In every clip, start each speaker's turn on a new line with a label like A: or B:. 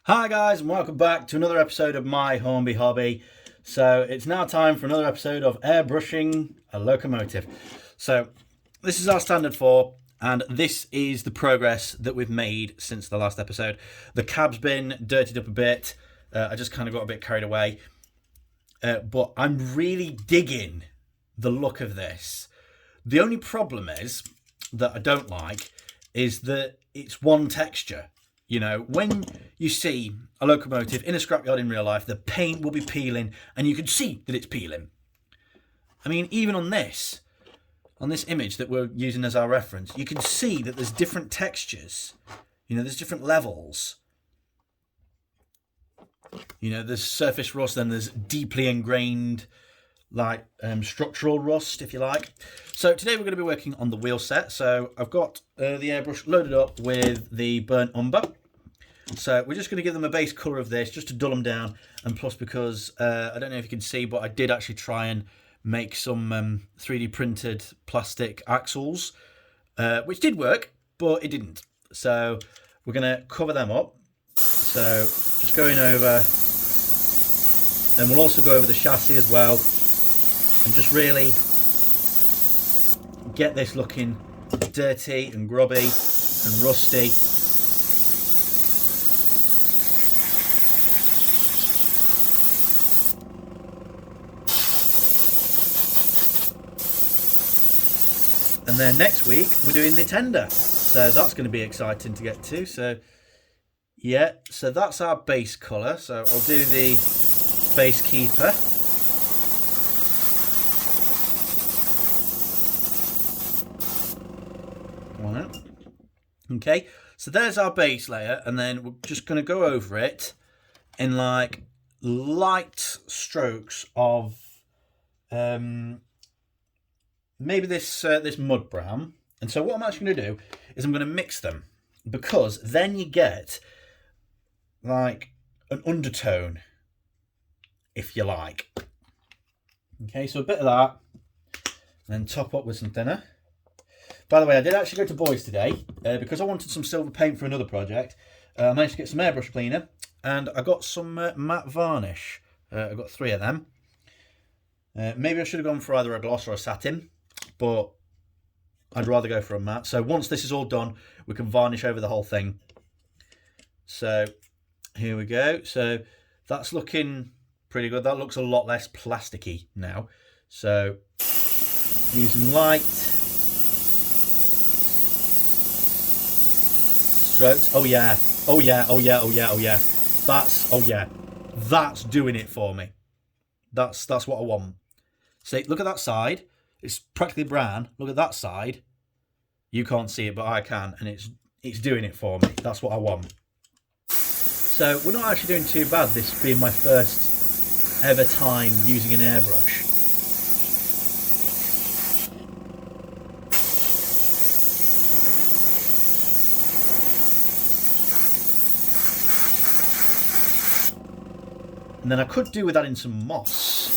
A: Hi guys, and welcome back to another episode of my Hornby Hobby. So it's now time for another episode of airbrushing a locomotive. So this is our standard 4, and this is the progress that we've made since the last episode. The cab's been dirtied up a bit. I just kind of got a bit carried away. But I'm really digging the look of this. The only problem is that I don't like is that it's one texture. You know, when you see a locomotive in a scrapyard in real life, the paint will be peeling and you can see that it's peeling. I mean, even on this image that we're using as our reference, you can see that there's different textures. You know, there's different levels. You know, there's surface rust, then there's deeply ingrained, like structural rust, if you like. So today we're going to be working on the wheel set. So I've got the airbrush loaded up with the burnt umber. So we're just going to give them a base colour of this just to dull them down, and plus because I don't know if you can see, but I did actually try and make some 3D printed plastic axles, which did work, but it didn't. So we're going to cover them up. So just going over, and we'll also go over the chassis as well, and just really get this looking dirty and grubby and rusty. And then next week we're doing the tender, so that's going to be exciting to get to. So yeah, so that's our base colour. So I'll do the base keeper. Okay, so there's our base layer, and then we're just going to go over it in like light strokes of maybe this mud brown. And so what I'm actually going to do is I'm going to mix them, because then you get like an undertone, if you like. Okay, so a bit of that, and then top up with some thinner. By the way, I did actually go to Boys today because I wanted some silver paint for another project. I managed to get some airbrush cleaner, and I got some matte varnish. I got 3 of them. Maybe I should have gone for either a gloss or a satin, but I'd rather go for a matte. So once this is all done, we can varnish over the whole thing. So here we go. So that's looking pretty good. That looks a lot less plasticky now. So using light strokes. Oh yeah. Oh yeah. Oh yeah. Oh yeah. Oh yeah. That's doing it for me. That's what I want. See, look at that side. It's practically brown. Look at that side. You can't see it, but I can, and it's doing it for me. That's what I want. So we're not actually doing too bad, this being my first ever time using an airbrush. And then I could do with adding some moss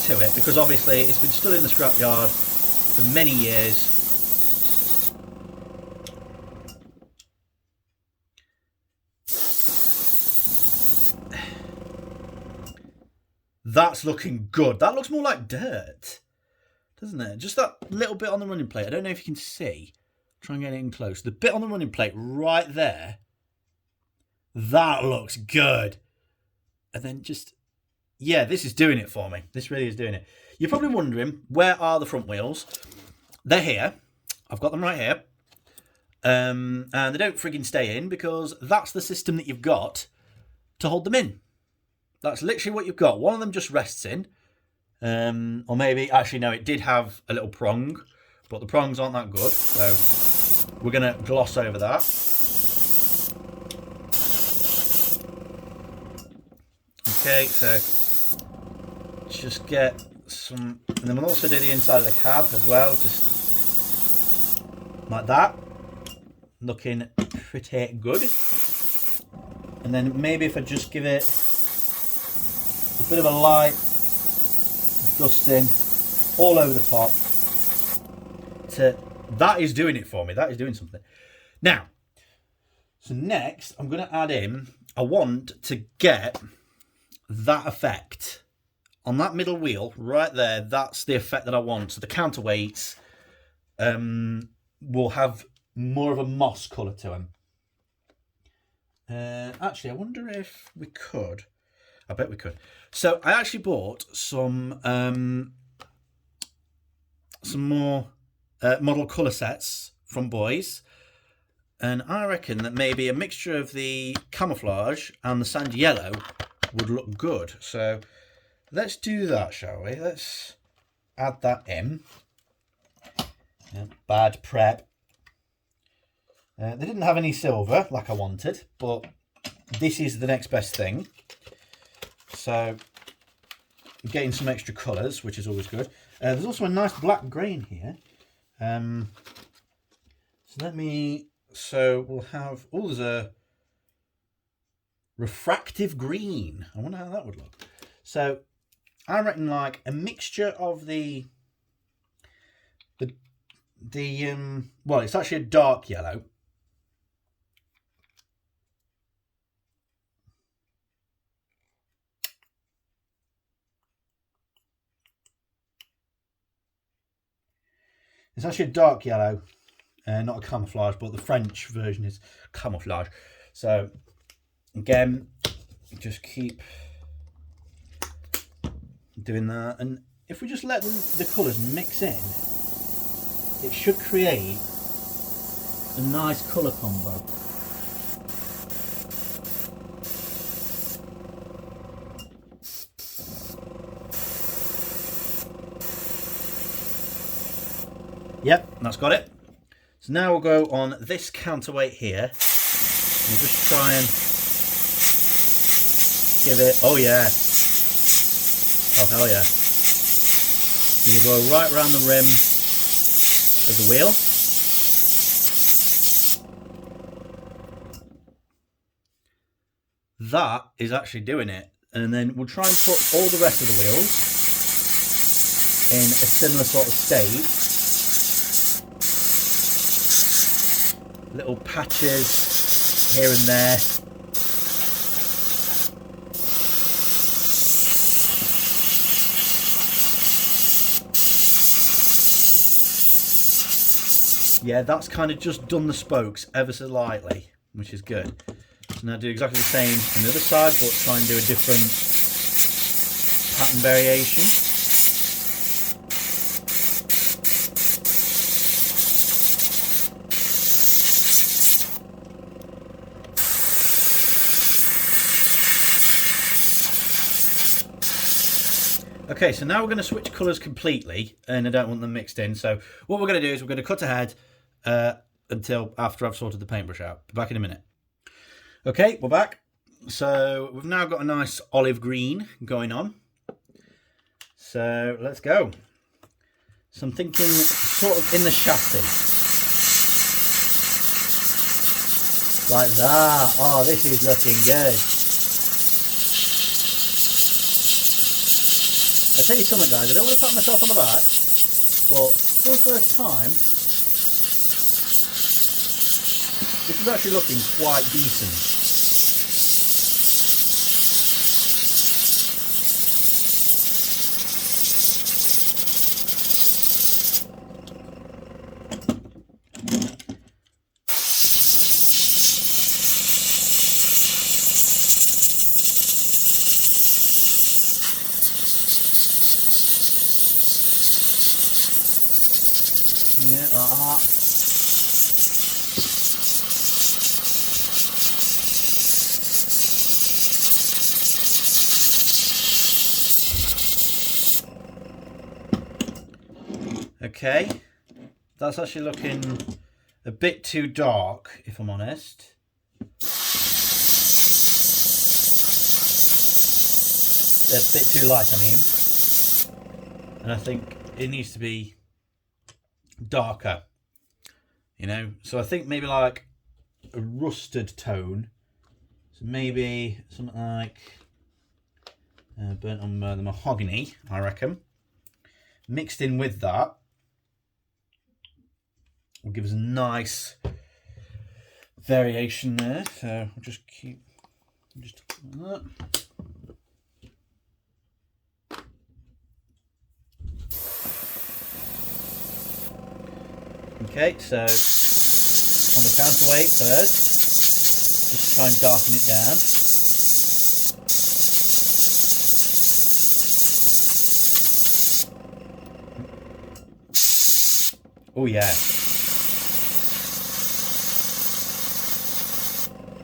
A: to it, because obviously it's been stood in the scrapyard for many years. That's looking good. That looks more like dirt, doesn't it? Just that little bit on the running plate. I don't know if you can see. Try and get it in close. The bit on the running plate right there. That looks good. And then just, yeah, this is doing it for me. This really is doing it. You're probably wondering, where are the front wheels? They're here. I've got them right here. And they don't frigging stay in, because that's the system that you've got to hold them in. That's literally what you've got. One of them just rests in. Or maybe, actually no, it did have a little prong, but the prongs aren't that good. So we're going to gloss over that. Okay, so just get some, and then we'll also do the inside of the cab as well, just like that. Looking pretty good. And then maybe if I just give it a bit of a light dusting all over the top, that is doing it for me. That is doing something. Now, So next, I'm going to add in, I want to get that effect on that middle wheel right there. That's the effect that I want. So the counterweights will have more of a moss colour to them. Actually, I wonder if we could. I bet we could. So I actually bought some more model colour sets from Boys. And I reckon that maybe a mixture of the camouflage and the sand yellow would look good. So let's do that, shall we? Let's add that in. Bad prep. They didn't have any silver like I wanted, but this is the next best thing. So I'm getting some extra colours, which is always good. There's also a nice black grain here. So we'll have, there's a refractive green. I wonder how that would look. So I reckon like a mixture of well, it's actually a dark yellow. It's actually a dark yellow, not a camouflage, but the French version is camouflage. So again, just keep doing that, and if we just let the colours mix in, it should create a nice colour combo. Yep, that's got it. So now we'll go on this counterweight here. We'll just try and give it, oh yeah. Oh hell yeah. We'll go right around the rim of the wheel. That is actually doing it. And then we'll try and put all the rest of the wheels in a similar sort of state. Little patches here and there. Yeah, that's kind of just done the spokes ever so lightly, which is good. So now do exactly the same on the other side, but try and do a different pattern variation. Okay, so now we're going to switch colours completely, and I don't want them mixed in. So what we're going to do is we're going to cut ahead until after I've sorted the paintbrush out. Be back in a minute. Okay, we're back. So we've now got a nice olive green going on. So let's go. So I'm thinking sort of in the chassis. Like that. Oh, this is looking good. I tell you something, guys, I don't want to pat myself on the back, but for the first time, this is actually looking quite decent. Yeah, Okay, that's actually looking a bit too dark, if I'm honest. A bit too light, I mean. And I think it needs to be darker, you know. So I think maybe like a rusted tone. So maybe something like burnt umber, the mahogany, I reckon. Mixed in with that will give us a nice variation there. So I'll just keep just that. Okay, so on the counterweight first, just try and darken it down. Oh yeah.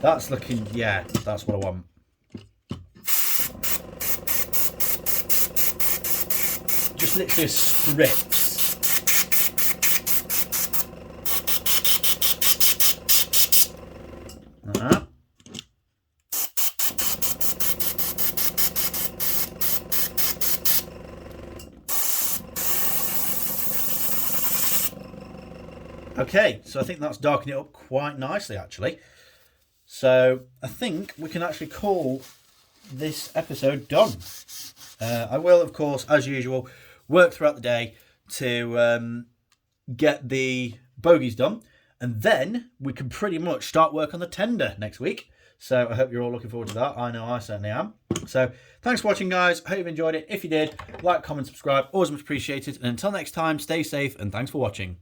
A: That's looking, yeah, that's what I want. Just literally a spritz. Okay, so I think that's darkening it up quite nicely, actually. So I think we can actually call this episode done. I will, of course, as usual, work throughout the day to get the bogies done. And then we can pretty much start work on the tender next week. So I hope you're all looking forward to that. I know I certainly am. So thanks for watching, guys. Hope you've enjoyed it. If you did, like, comment, subscribe. Always much appreciated. And until next time, stay safe and thanks for watching.